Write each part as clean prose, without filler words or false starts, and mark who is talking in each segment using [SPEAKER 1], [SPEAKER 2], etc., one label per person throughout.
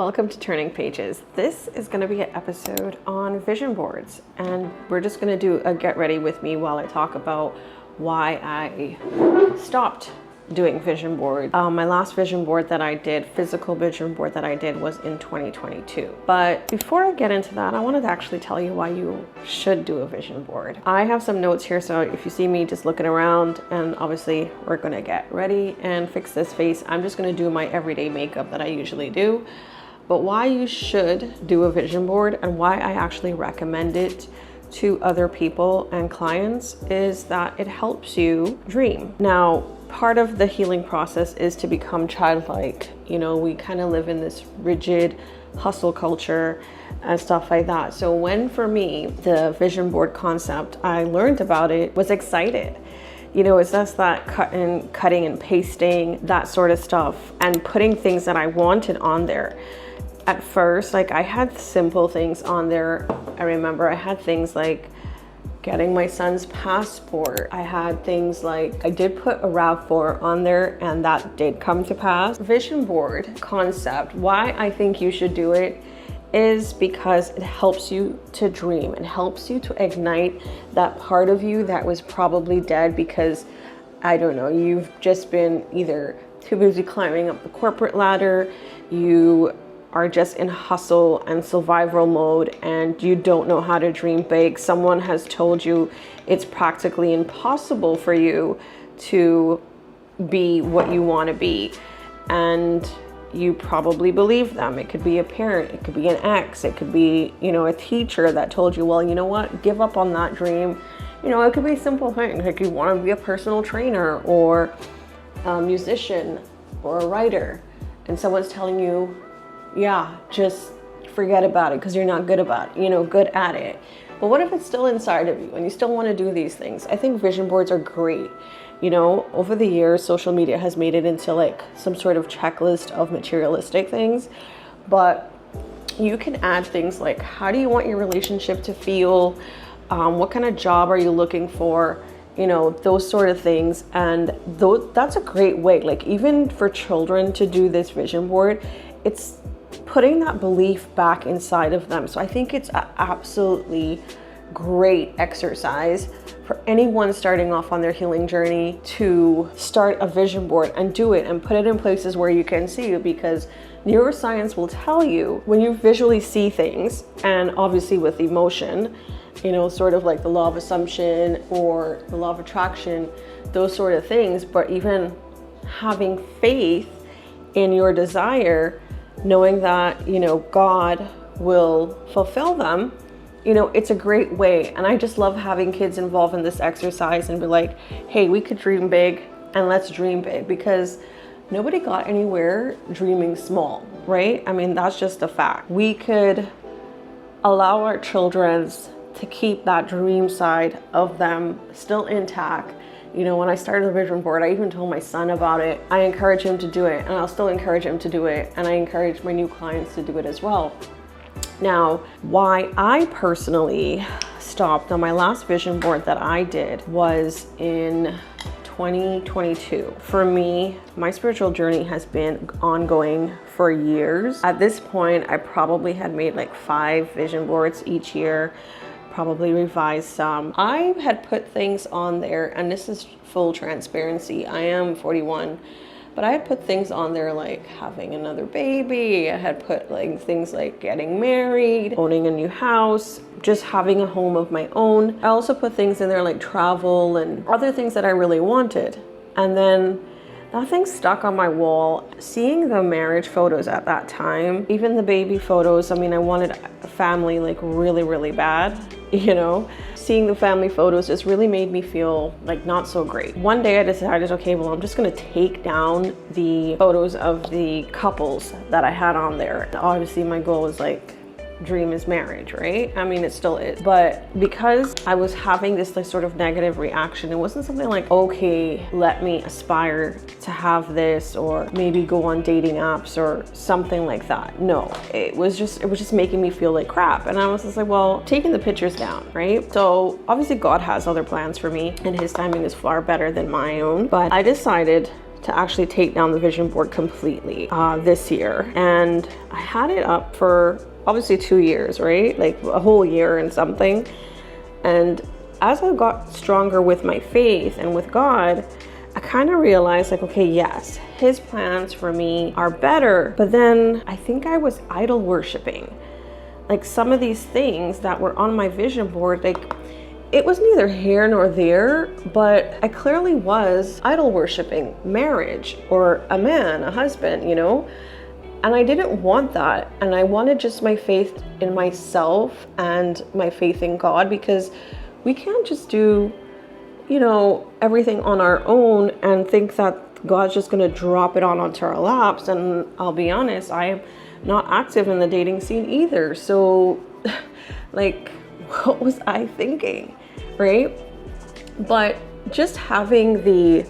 [SPEAKER 1] Welcome to Turning Pages. This is going to be an episode on vision boards, and we're just going to do a get ready with me while I talk about why I stopped doing vision board. My last vision board that I did, physical vision board that I did, was in 2022. But before I get into that, I wanted to actually tell you why you should do a vision board. I have some notes here, so if you see me just looking around, and obviously we're gonna get ready and fix this face, I'm just gonna do my everyday makeup that I usually do. But why you should do a vision board and why I actually recommend it to other people and clients is that it helps you dream. Now, part of the healing process is to become childlike. You know, we kind of live in this rigid hustle culture and stuff like that. So when, for me, the vision board concept, I learned about it, was excited. You know, it's just that cutting and pasting, that sort of stuff, and putting things that I wanted on there. At first, like, I had simple things on there. I remember I had things like getting my son's passport. I had things like, I did put a RAV4 on there, and that did come to pass. Vision board concept, why I think you should do it is because it helps you to dream. It helps you to ignite that part of you that was probably dead because, I don't know, you've just been either too busy climbing up the corporate ladder, you are just in hustle and survival mode, and you don't know how to dream big. Someone has told you it's practically impossible for you to be what you want to be, and you probably believe them. It could be a parent, it could be an ex, it could be, you know, a teacher that told you, well, you know what, give up on that dream. You know, it could be simple things like you want to be a personal trainer or a musician or a writer, and someone's telling you, yeah, just forget about it because you're not good at it. But what if it's still inside of you and you still want to do these things? I think vision boards are great. You know, over the years, social media has made it into like some sort of checklist of materialistic things, but you can add things like, how do you want your relationship to feel? What kind of job are you looking for? You know, those sort of things. And that's a great way, like even for children to do this vision board, it's putting that belief back inside of them. So I think it's an absolutely great exercise for anyone starting off on their healing journey to start a vision board and do it and put it in places where you can see it, because neuroscience will tell you when you visually see things, and obviously with emotion, you know, sort of like the law of assumption or the law of attraction, those sort of things, but even having faith in your desire, knowing that, you know, God will fulfill them, you know, it's a great way. And I just love having kids involved in this exercise and be like, hey, we could dream big, and let's dream big, because nobody got anywhere dreaming small, right? I mean, that's just a fact. We could allow our children to keep that dream side of them still intact. You know, when I started the vision board, I even told my son about it. I encourage him to do it, and I'll still encourage him to do it. And I encourage my new clients to do it as well. Now, why I personally stopped on my last vision board that I did was in 2022. For me, my spiritual journey has been ongoing for years. At this point, I probably had made like 5 vision boards each year, probably revised some. I had put things on there, and this is full transparency, I am 41, but I had put things on there like having another baby. I had put like things like getting married, owning a new house, just having a home of my own. I also put things in there like travel and other things that I really wanted. And then nothing stuck on my wall. Seeing the marriage photos at that time, even the baby photos, I mean, I wanted a family like really, really bad, you know? Seeing the family photos just really made me feel like not so great. One day I decided, okay, well, I'm just gonna take down the photos of the couples that I had on there. Obviously, my goal was like, dream is marriage, right? I mean, it still is. But because I was having this like sort of negative reaction, it wasn't something like, okay, let me aspire to have this, or maybe go on dating apps or something like that. No, it was just making me feel like crap. And I was just like, well, taking the pictures down, right? So obviously God has other plans for me, and his timing is far better than my own. But I decided to actually take down the vision board completely this year. And I had it up for obviously 2 years, right? Like a whole year and something. And as I got stronger with my faith and with God, I kind of realized like, okay, yes, his plans for me are better. But then I think I was idol worshiping. Like some of these things that were on my vision board, like it was neither here nor there, but I clearly was idol worshiping marriage or a man, a husband, you know? And I didn't want that. And I wanted just my faith in myself and my faith in God, because we can't just do, you know, everything on our own and think that God's just gonna drop it onto our laps. And I'll be honest, I'm not active in the dating scene either. So like, what was I thinking, right? But just having the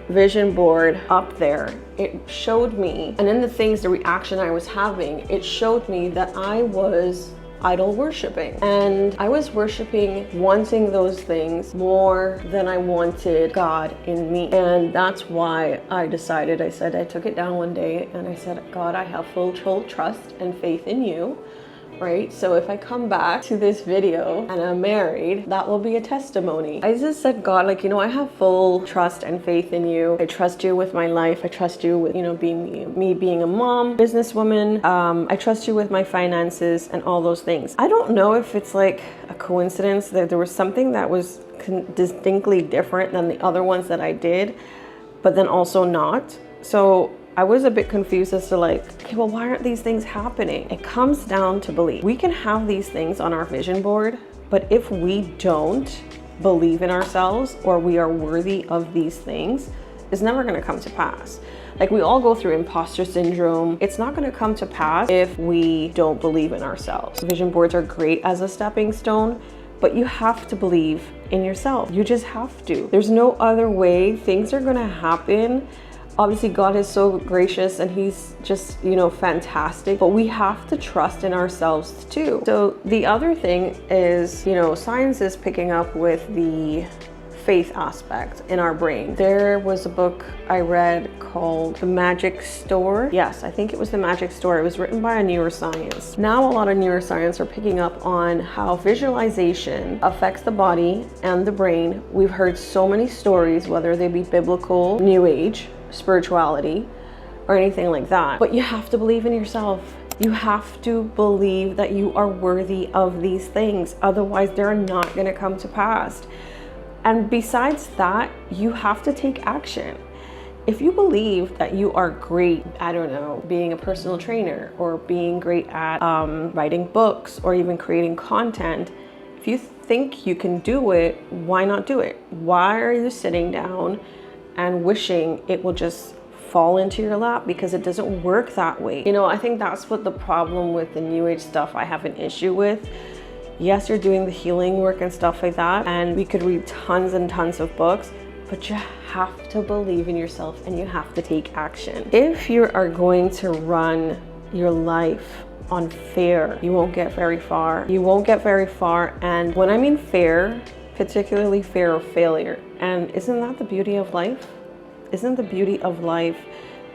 [SPEAKER 1] vision board up there, it showed me, and in the things, the reaction I was having, it showed me that I was idol worshiping, and I was worshiping, wanting those things more than I wanted God in me. And that's why I decided, I took it down one day and I said, God, I have full trust and faith in you. Right? So if I come back to this video and I'm married, that will be a testimony. I just said, God, like, you know, I have full trust and faith in you. I trust you with my life. I trust you with, you know, being me being a mom, businesswoman. I trust you with my finances and all those things. I don't know if it's like a coincidence that there was something that was distinctly different than the other ones that I did, but then also not. So I was a bit confused as to like, okay, well, why aren't these things happening? It comes down to belief. We can have these things on our vision board, but if we don't believe in ourselves or we are worthy of these things, it's never gonna come to pass. Like we all go through imposter syndrome. It's not gonna come to pass if we don't believe in ourselves. Vision boards are great as a stepping stone, but you have to believe in yourself. You just have to. There's no other way. Things are gonna happen. Obviously, God is so gracious and he's just, you know, fantastic, but we have to trust in ourselves too. So the other thing is, you know, science is picking up with the faith aspect in our brain. There was a book I read called The Magic Store. Yes, I think it was The Magic Store. It was written by a neuroscience. Now a lot of neuroscience are picking up on how visualization affects the body and the brain. We've heard so many stories, whether they be biblical, new age, spirituality, or anything like that. But you have to believe in yourself. You have to believe that you are worthy of these things. Otherwise, they're not going to come to pass. And besides that, you have to take action. If you believe that you are great, I don't know, being a personal trainer or being great at writing books or even creating content, if you think you can do it, why not do it? Why are you sitting down and wishing it will just fall into your lap? Because it doesn't work that way. You know, I think that's what the problem with the new age stuff I have an issue with. Yes, you're doing the healing work and stuff like that, and we could read tons and tons of books, but you have to believe in yourself and you have to take action. If you are going to run your life on fear, you won't get very far. You won't get very far. And when I mean fear, particularly fear of failure. And isn't that the beauty of life? Isn't the beauty of life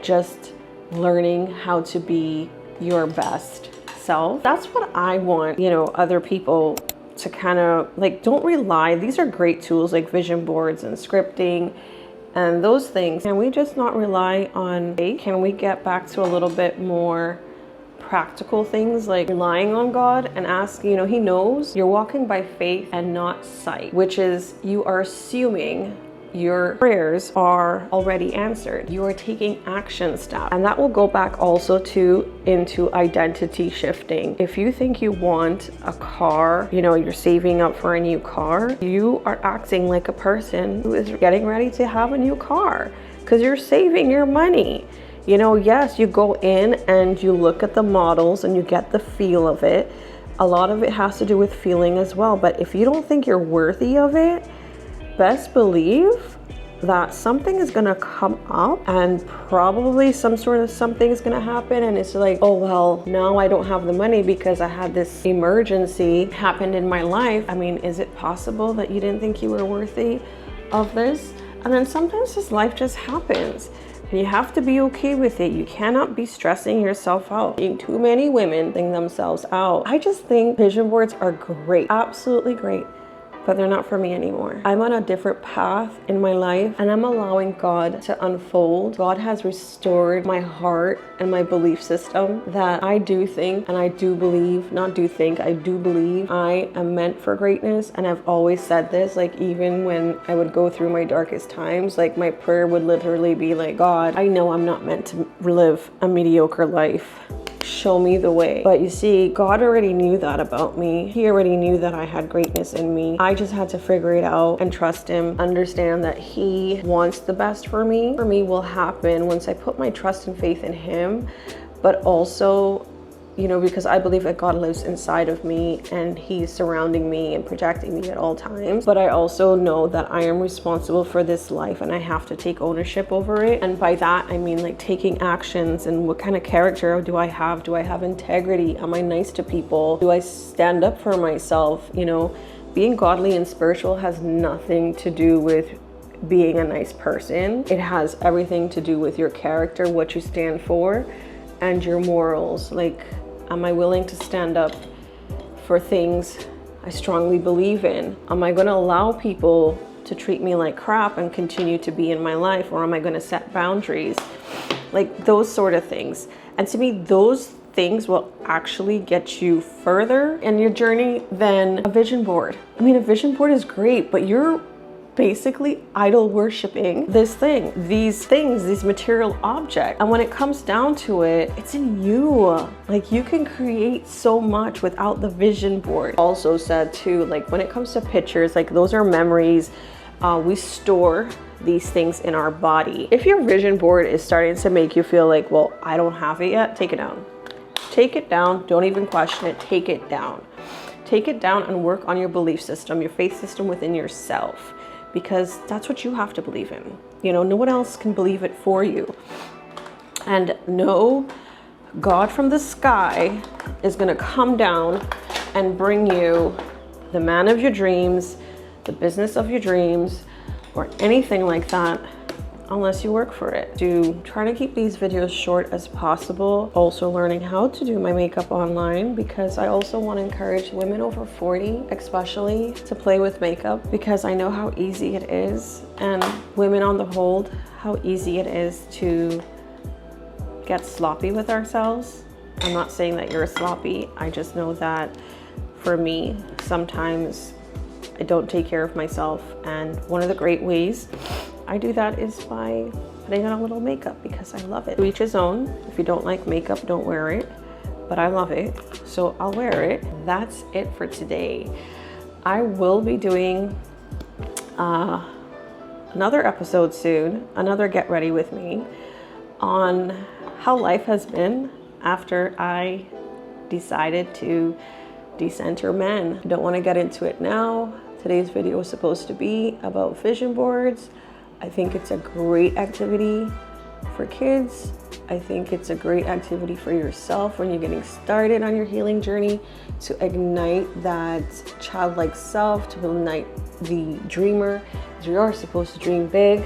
[SPEAKER 1] just learning how to be your best self? That's what I want, you know, other people to kind of like, don't rely. These are great tools like vision boards and scripting and those things. Can we just not rely on faith? Can we get back to a little bit more practical things, like relying on God and asking, you know, he knows you're walking by faith and not sight, which is you are assuming your prayers are already answered. You are taking action steps. And that will go back also into identity shifting. If you think you want a car, you know, you're saving up for a new car, you are acting like a person who is getting ready to have a new car because you're saving your money. You know, yes, you go in and you look at the models and you get the feel of it. A lot of it has to do with feeling as well. But if you don't think you're worthy of it, best believe that something is gonna come up and probably some sort of something is gonna happen. And it's like, oh, well, now I don't have the money because I had this emergency happened in my life. I mean, is it possible that you didn't think you were worthy of this? And then sometimes this life just happens. And you have to be okay with it. You cannot be stressing yourself out. Too many women think themselves out. I just think vision boards are great, absolutely great, but they're not for me anymore. I'm on a different path in my life and I'm allowing God to unfold. God has restored my heart and my belief system that I do think and I do believe, not do think, I do believe I am meant for greatness. And I've always said this, like even when I would go through my darkest times, like my prayer would literally be like, God, I know I'm not meant to live a mediocre life. Show me the way. But you see, God already knew that about me. He already knew that I had greatness in me. I just had to figure it out and trust him, understand that he wants the best for me. For me will happen once I put my trust and faith in him, but also, you know, because I believe that God lives inside of me and he's surrounding me and protecting me at all times. But I also know that I am responsible for this life and I have to take ownership over it. And by that, I mean like taking actions and what kind of character do I have? Do I have integrity? Am I nice to people? Do I stand up for myself? You know, being godly and spiritual has nothing to do with being a nice person. It has everything to do with your character, what you stand for, and your morals. Like, am I willing to stand up for things I strongly believe in? Am I going to allow people to treat me like crap and continue to be in my life? Or am I going to set boundaries? Like those sort of things. And to me, those things will actually get you further in your journey than a vision board. I mean, a vision board is great, but you're basically idol worshiping this thing, these things, these material objects. And when it comes down to it, it's in you. Like you can create so much without the vision board. Also said too, like when it comes to pictures, like those are memories. We store these things in our body. If your vision board is starting to make you feel like, well, I don't have it yet, take it down. Take it down. Don't even question it. Take it down. Take it down and work on your belief system, your faith system within yourself. Because that's what you have to believe in. You know, no one else can believe it for you. And no God from the sky is going to come down and bring you the man of your dreams, the business of your dreams, or anything like that unless you work for it. To try to keep these videos short as possible. Also learning how to do my makeup online, because I also want to encourage women over 40 especially to play with makeup, because I know how easy it is, and women on the whole, how easy it is to get sloppy with ourselves. I'm not saying that you're sloppy. I just know that for me, sometimes I don't take care of myself, and one of the great ways I do that is by putting on a little makeup, because I love it. To each his own. If you don't like makeup, don't wear it, but I love it, so I'll wear it. That's it for today. I will be doing another episode soon, another Get Ready With Me, on how life has been after I decided to decenter men. I don't want to get into it now. Today's video was supposed to be about vision boards. I think it's a great activity for kids. I think it's a great activity for yourself when you're getting started on your healing journey, to ignite that childlike self, to ignite the dreamer. We are supposed to dream big.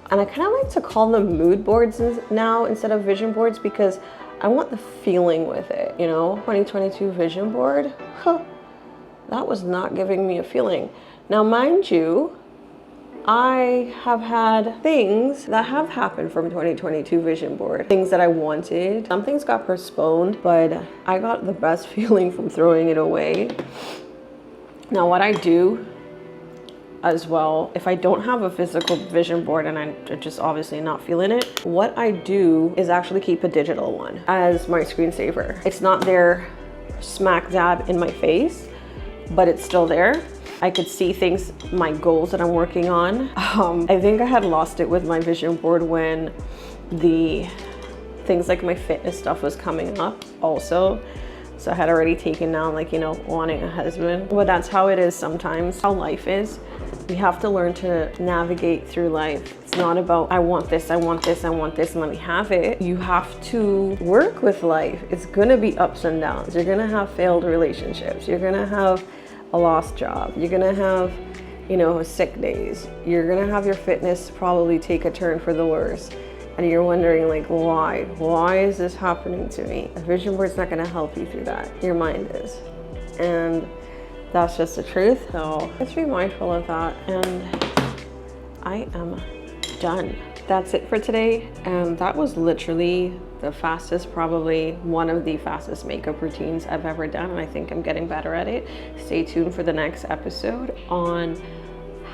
[SPEAKER 1] And I kind of like to call them mood boards now instead of vision boards, because I want the feeling with it, you know? 2022 vision board, that was not giving me a feeling. Now, mind you, I have had things that have happened from 2022 vision board, things that I wanted. Some things got postponed, but I got the best feeling from throwing it away. Now, what I do as well, if I don't have a physical vision board and I'm just obviously not feeling it, what I do is actually keep a digital one as my screensaver. It's not there smack dab in my face, but it's still there. I could see things, my goals that I'm working on. I think I had lost it with my vision board when the things like my fitness stuff was coming up also. So I had already taken down, like, you know, wanting a husband. But that's how it is sometimes, how life is. We have to learn to navigate through life. It's not about, I want this, I want this, I want this, and let me have it. You have to work with life. It's gonna be ups and downs. You're gonna have failed relationships. You're gonna have a lost job. You're gonna have sick days. You're gonna have your fitness probably take a turn for the worse. And you're wondering, like, why? Why is this happening to me? A vision board's not gonna help you through that. Your mind is. And that's just the truth. So let's be mindful of that. And I am done. That's it for today. And that was literally the fastest, probably one of the fastest makeup routines I've ever done. And I think I'm getting better at it. Stay tuned for the next episode on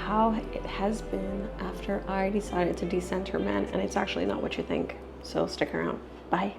[SPEAKER 1] how it has been after I decided to decenter men. And it's actually not what you think. So stick around. Bye.